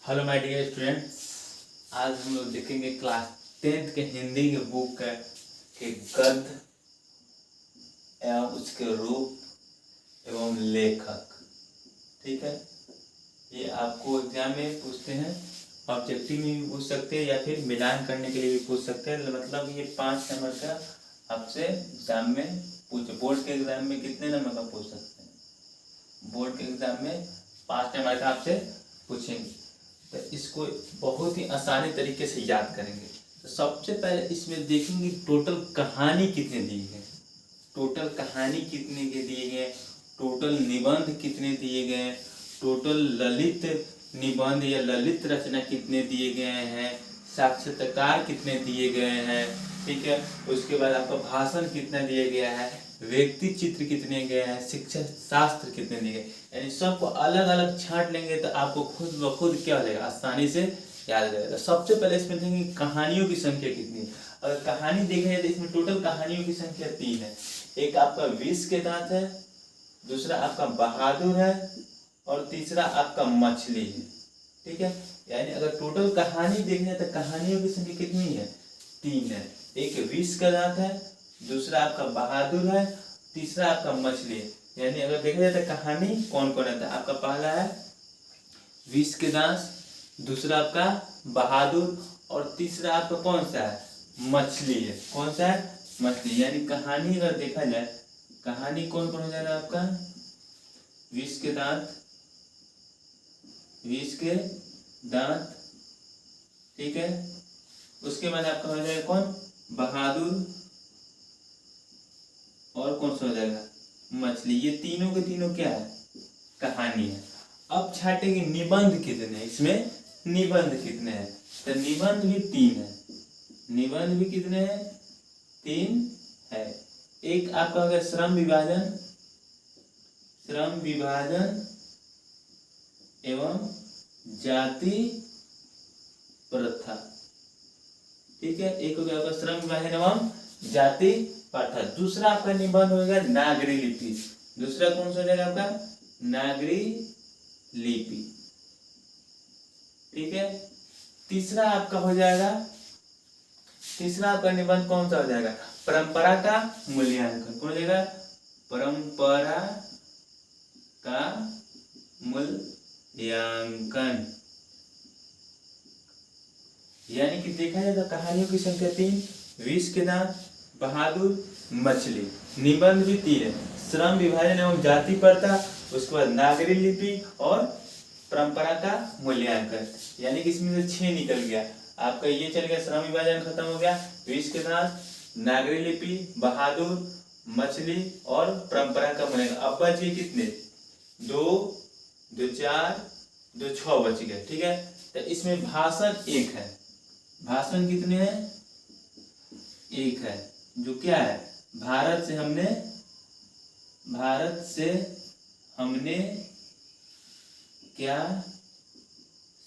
Hello my dear students, आज हम लोग देखेंगे क्लास 10th के हिंदी के बुक के गद्य एवं उसके रूप एवं लेखक। ठीक है, ये आपको एग्जाम में पूछते हैं, ऑब्जेक्टिव में भी पूछ सकते हैं या फिर मिलान करने के लिए भी पूछ सकते हैं। मतलब ये 5 नंबर का आपसे एग्जाम में बोर्ड के एग्जाम में कितने नंबर का पूछ सकते हैं? बोर्ड के एग्जाम में 5 नंबर का आपसे पूछेंगे, तो इसको बहुत ही आसानी तरीके से याद करेंगे। तो सबसे पहले इसमें देखेंगे टोटल कहानी कितने दी है, टोटल कहानी कितने के दिए गए, टोटल निबंध कितने दिए गए, टोटल ललित निबंध या ललित रचना कितने दिए गए हैं, साक्षात्कार कितने दिए गए हैं। ठीक है, उसके बाद आपका भाषण कितना दिया गया है, व्यक्ति चित्र कितने गए हैं, शिक्षा शास्त्र कितने दिए गए, यानी सबको अलग अलग छांट लेंगे तो आपको खुद ब खुद क्या हो जाएगा, आसानी से याद रहेगा। सबसे पहले इसमें देखेंगे कहानियों की संख्या कितनी है। अगर कहानी देखा जाए तो इसमें टोटल कहानियों की संख्या 3 है। एक आपका विष के दांत है, दूसरा आपका बहादुर है और तीसरा आपका मछली है। ठीक है, यानी अगर टोटल कहानी देखना है तो कहानियों की संख्या कितनी है, 3 है। एक विष का दांत है, दूसरा आपका बहादुर है, तीसरा आपका मछली है। यानी अगर देखा जाए तो कहानी कौन कौन है, आपका पहला है विष के दांत, दूसरा आपका बहादुर और तीसरा आपका कौन सा है, मछली है। कौन सा है, मछली। यानी कहानी अगर देखा जाए, कहानी कौन कौन हो जाएगा आपका, विष के दांत, विष के दांत, ठीक है। उसके बाद आपका हो जाएगा कौन, बहादुर और कौन सा हो जाएगा, मछली। ये तीनों के तीनों क्या है, कहानी है। अब छाटेंगे निबंध कितने हैं, इसमें निबंध कितने हैं, तो निबंध भी 3 है। निबंध भी कितने हैं, 3 है। एक आपका हो गया श्रम विभाजन, श्रम विभाजन एवं जाति प्रथा। ठीक है, एक हो गया आपका श्रम विभाजन एवं जाति प्रथा। दूसरा आपका निबंध हो गया नागरी लिपि। दूसरा कौन सा हो जाएगा आपका, नागरी लिपि। ठीक है, तीसरा आपका हो जाएगा, तीसरा आपका निबंध कौन सा हो जाएगा, परंपरा का मूल्यांकन। कौन हो जाएगा, परंपरा का मूल्यांकन। यानी कि देखा जाए तो कहानियों की संख्या 3, विष के दांत, बहादुर, मछली। निबंध भी 3 है, श्रम विभाजन एवं जाति प्रथा, उसके बाद नागरी लिपि और परंपरा का मूल्यांकन। यानी कि इसमें से 6 निकल गया आपका। ये चल गया, श्रम विभाजन खत्म हो गया, विष के दांत, नागरी लिपि, बहादुर, मछली और परंपरा का मूल्यांकन। अब बचे कितने, 2, 2 4, 2 6 बच गए। ठीक है, तो इसमें भाषण 1 है। भाषण कितने हैं, 1 है, जो क्या है, भारत से हमने क्या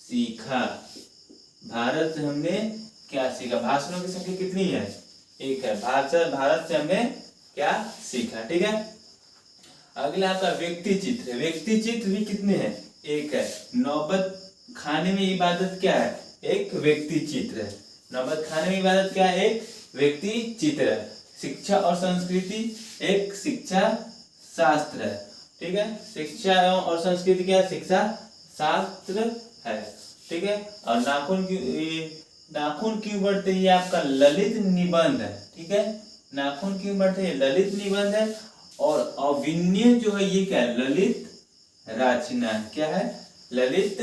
सीखा, भारत से हमने क्या सीखा। भाषणों की संख्या कितनी है, 1 है। भारत से हमने क्या सीखा। ठीक है, अगला आपका व्यक्ति चित्र। व्यक्ति चित्र भी कितने हैं, 1 है। नौबत खाने में इबादत क्या है, एक व्यक्ति चित्र है। नौबत खाने में इबादत क्या है, एक व्यक्ति चित्र है। शिक्षा और संस्कृति एक शिक्षा शास्त्र है। ठीक है, शिक्षा एवं और संस्कृति क्या है, शिक्षा शास्त्र है। ठीक है, और नाखून क्यों बढ़ते, ये आपका ललित निबंध है। ठीक है, नाखून क्यों बढ़ते हैं, ललित निबंध है। और अविन्य जो है ये क्या है, ललित रचना। क्या है, ललित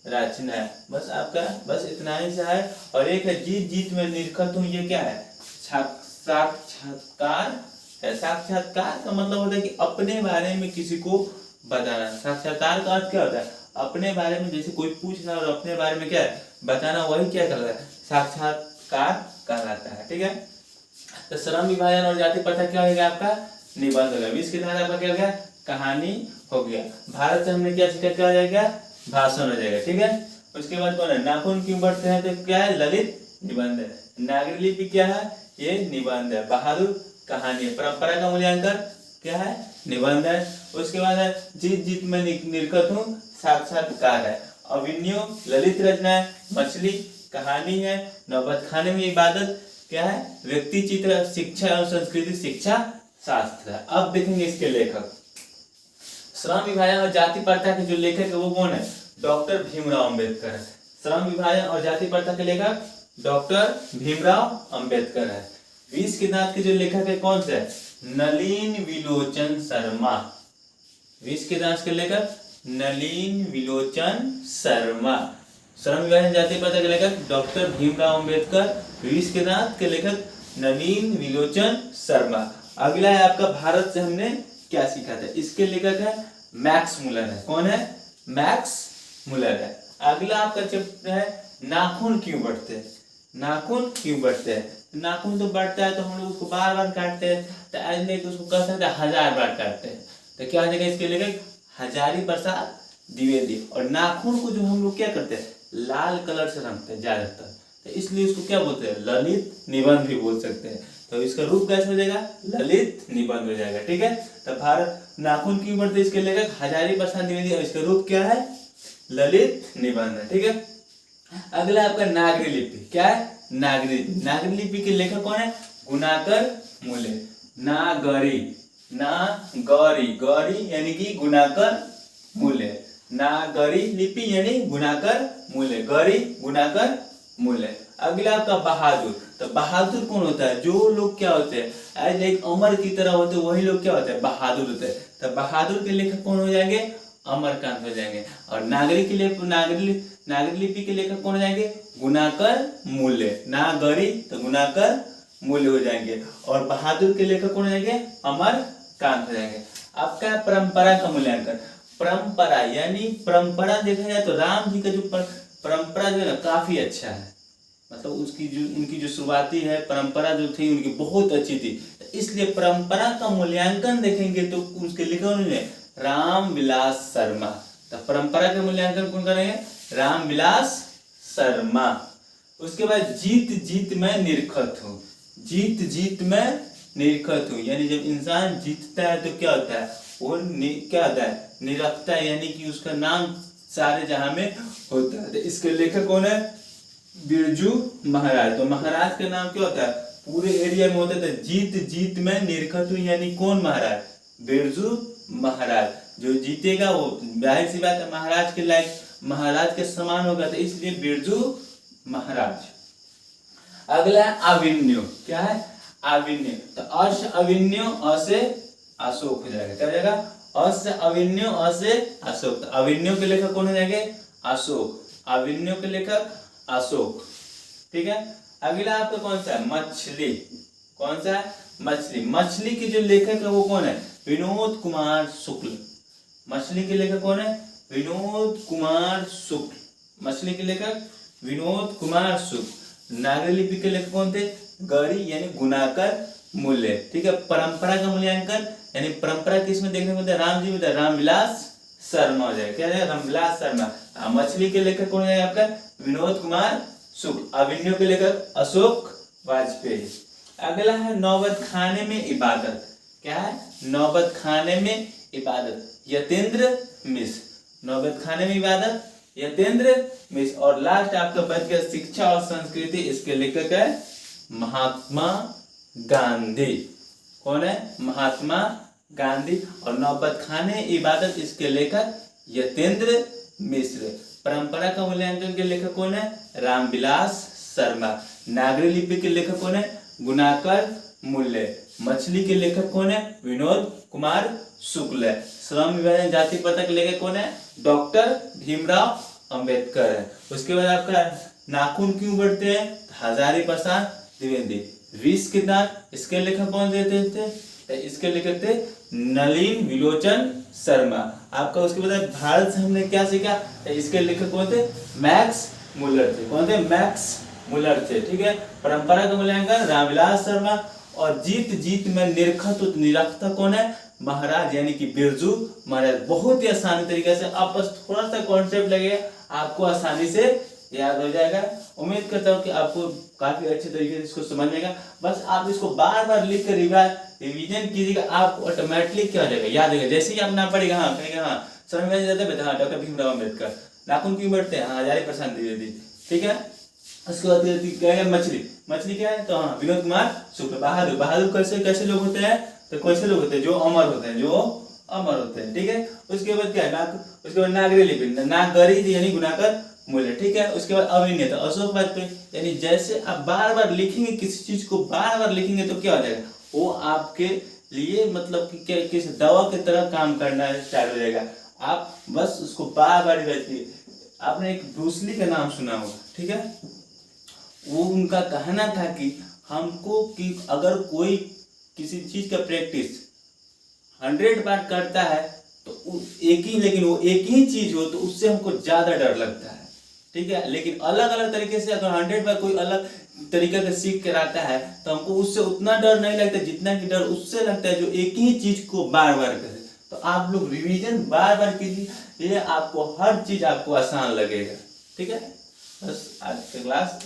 रचना है। बस आपका बस इतना ही सा है। और एक है जीत जीत में निरखत हूँ, ये क्या है, साक्षात्कार है। साक्षात्कार का मतलब होता है कि अपने बारे में किसी को बताना। साक्षात्कार का अर्थ क्या होता है, अपने बारे में जैसे कोई पूछ रहा है और अपने बारे में क्या है बताना, वही क्या कहलाता है, साक्षात्कार कहलाता है। ठीक है, तो श्रम विभाजन और जाति प्रथा क्या हो गया आपका, निबंध हो गया। विष के दांत आपका क्या हो गया, कहानी हो गया। भारत से हमने क्या सीखा, क्या हो जाएगा, भाषण हो जाएगा। ठीक है, उसके बाद कौन है, नाखून क्यों बढ़ते हैं, तो क्या है, ललित निबंध है। नागरी लिपि क्या है, ये निबंध है। बहादुर कहानी है। परंपरा का मूल्यांकन क्या है, निबंध है। उसके बाद है जीत जीत में निरखत हूँ, साक्षात्कार है। अभिनय ललित रचना है, मछली कहानी है, नौबत खाने में इबादत क्या है, व्यक्ति चित्र शिक्षा और संस्कृति शिक्षा शास्त्र है। अब देखेंगे इसके लेखक। श्रम विभाजन और जाति प्रथा के जो लेखक है वो कौन है, डॉक्टर भीमराव अंबेडकर है। श्रम विभाजन और जाति प्रथा के लेखक डॉक्टर भीमराव अंबेडकर है। 20 के दांत के जो लेखक है कौन से, नलिन विलोचन शर्मा। 20 के दांत के लेखक नलिन विलोचन शर्मा। श्रम विभाजन जाति प्रथा के लेखक डॉक्टर भीमराव अंबेडकर। 20 के दांत के लेखक नलिन विलोचन शर्मा। अगला है आपका भारत से हमने क्या सीखा था, इसके लेखक है मैक्स मुलर है। कौन है, मैक्स मुलर है। अगला आपका चैप्टर है नाखून क्यों बढ़ते हैं। नाखून क्यों बढ़ते हैं, नाखून तो बढ़ता है तो हम लोग उसको बार बार काटते हैं, तो आज नहीं तो उसको कह सकते हैं 1000 बार काटते हैं। तो क्या हो जाएगा इसके लेखक हजारी प्रसाद द्विवेदी। और नाखून को जो हम लोग क्या करते हैं, लाल कलर से रंगते हैं ज्यादातर, तो इसलिए उसको क्या बोलते हैं, ललित निबंध भी बोल सकते हैं। तो इसका रूप कैसे हो जाएगा, ललित निबंध हो जाएगा। ठीक है, तो भारत नाखून क्यों बढ़ते, इसके लेखक हजारी प्रसाद द्विवेदी और इसका रूप क्या है, ललित निबंध है। ठीक है, अगला आपका नागरी लिपि। क्या है, नागरी लिपि। नागरी लिपि के लेखक कौन है, गुणाकर मूले। नागरी, नागरी, गौरी यानी कि गुणाकर मूले। नागरी लिपि यानी गुणाकर मूले, गौरी गुणाकर मूले। अगला आपका बहादुर। तो बहादुर कौन होता है, जो लोग क्या होते हैं एज एक अमर की तरह होते हैं, वही लोग क्या होते हैं, बहादुर होते हैं। तो बहादुर के लेखक कौन हो जाएंगे, अमरकांत हो जाएंगे। और नागरी के लिए नागरी लिपि के लेखक कौन हो जाएंगे, गुणाकर मूल्य। नागरी तो गुणाकर मूल्य हो जाएंगे। और बहादुर के लेखक कौन हो जाएंगे, अमरकांत हो जाएंगे। आपका परंपरा का मूल्यांकन। परंपरा यानी परंपरा देखा जाए तो राम जी का जो परंपरा जो है ना काफी अच्छा है, मतलब उसकी जो उनकी जो शुरुआती है परंपरा जो थी उनकी बहुत अच्छी थी, तो इसलिए परंपरा का मूल्यांकन देखेंगे तो उसके लिखा उन्होंने रामविलास शर्मा। तो परंपरा का मूल्यांकन कौन करेंगे, रामविलास शर्मा। उसके बाद जीत जीत में निरखत हूँ। जीत जीत में निरखत हूँ यानी जब इंसान जीतता है तो क्या होता है, वो क्या होता है, निरखता है, यानी कि उसका नाम सारे जहां में होता है। तो इसके लेखक कौन है, बिरजू महाराज। तो महाराज का नाम क्या होता है, पूरे एरिया में होता है। जीत जीत में निरखत हूँ यानी कौन महाराज, बिरजू महाराज। जो जीतेगा वो जाहिर सी बात है महाराज के लायक, महाराज के समान होगा, तो इसलिए बिरजू महाराज। अगला है अभिन्यो। क्या है, अभिन्यो। तो अर्श अभिन्यो अ से अशोक हो जाएगा। क्या हो जाएगा, अ से अभिन्यो अ से अशोक। तो अभिन्यो के लेखक कौन हो जाएंगे, अशोक। अभिन्यो के लेखक अशोक। ठीक है, अगला आपका कौन सा है, मछली। कौन सा है, मछली। मछली के जो लेखक है वो कौन है, विनोद कुमार शुक्ल। मछली के लेखक कौन है, विनोद कुमार शुक्ल। मछली के लेखक विनोद कुमार शुक्ल। नागरी लिपि के लेखक कौन थे, गौरी यानी गुणाकर मूल्य। ठीक है, परंपरा का मूल्यांकन यानी परंपरा किसमें देखने को मिलता है, राम जी में, रामविलास शर्मा हो जाएगा। क्या है, रामविलास शर्मा। मछली के लेखक कौन है आपका, विनोद कुमार शुक्ल। अभिनय के लेखक अशोक वाजपेयी। अगला है नौबत खाने में इबादत। क्या है, नौबत खाने में इबादत, यतेंद्र मिश्र। नौबत खाने में इबादत, यतेंद्र मिश्र। और लास्ट आपका बच गया शिक्षा और संस्कृति, इसके लेखक है महात्मा गांधी। कौन है, महात्मा गांधी। और नौबत खाने इबादत इसके लेखक यतेंद्र मिश्र। परंपरा का मूल्यांकन के लेखक कौन है, रामविलास शर्मा। नागरी लिपि के लेखक कौन है, गुणाकर मूल्य। मछली के लेखक कौन है, विनोद कुमार शुक्ल। श्रम विभाजन जाति प्रथा के लेखक कौन है, डॉक्टर भीमराव अंबेडकर है। उसके बाद आपका नाखून क्यों बढ़ते हैं, हजारी प्रसाद द्विवेदी। 20 के दांत, इसके लेखक कौन देते थे, इसके लेखक थे नलिन विलोचन शर्मा। आपका उसके बाद भारत से हमने क्या सीखा, इसके लेखक कौन थे, मैक्स मुलर थे। कौन थे, मैक्स मुलर थे। ठीक है, परंपरा का मूल्यांकन रामविलास शर्मा। और जीत जीत में निरखता कौन है, महाराज यानी कि बिरजू महाराज। बहुत ही आसानी तरीके से, आप बस थोड़ा सा कॉन्सेप्ट लगे आपको आसानी से याद हो जाएगा। उम्मीद करता हूँ कि आपको काफी अच्छे तरीके से इसको समझ में आएगा। बस आप इसको बार बार लिख कर रिवीजन कीजिएगा, आपको ऑटोमेटिकली क्या हो जाएगा, याद होगा। जैसे ही आप ना पढ़ेगा, हाँ कहेगा हाँ समझ में जाता है, हाँ डॉक्टर भीमराव अम्बेडकर, नाखून क्यों बढ़ते हैं? हाँ, 1000% धीरे धीरे, ठीक है। उसके बाद क्या है? मछली। मछली क्या है? तो हाँ, विनोद कुमार शुक्ल। बहादुर। बहादुर कैसे कैसे लोग होते हैं? तो कैसे लोग होते हैं? जो अमर होते हैं, जो अमर होते हैं, ठीक है। उसके बाद क्या है? उसके बाद नागरी लिपि, नागरी यानी गुणाकर मूल्य, ठीक है। उसके बाद अभिनेता अशोक वाजपेयी। यानी जैसे आप बार बार लिखेंगे किसी चीज को, बार बार लिखेंगे तो क्या हो जाएगा? वो आपके लिए मतलब कि क्या, किस दवा की तरह काम करना स्टार्ट हो जाएगा। आप बस उसको बार बार रखिए। आपने एक ब्रूसली का नाम सुना होगा, ठीक है। वो उनका कहना था कि हमको कि अगर कोई किसी चीज का प्रैक्टिस 100 बार करता है तो एक ही, लेकिन वो एक ही चीज हो तो उससे हमको ज्यादा डर लगता है, ठीक है। लेकिन अलग अलग तरीके से अगर 100 बार कोई अलग तरीका का सीख कर आता है तो हमको उससे उतना डर नहीं लगता जितना कि डर उससे लगता है जो एक ही चीज को बार बार करे। तो आप लोग रिवीजन बार बार कीजिए, ये आपको हर चीज आपको आसान लगेगा, ठीक है। बस आज का क्लास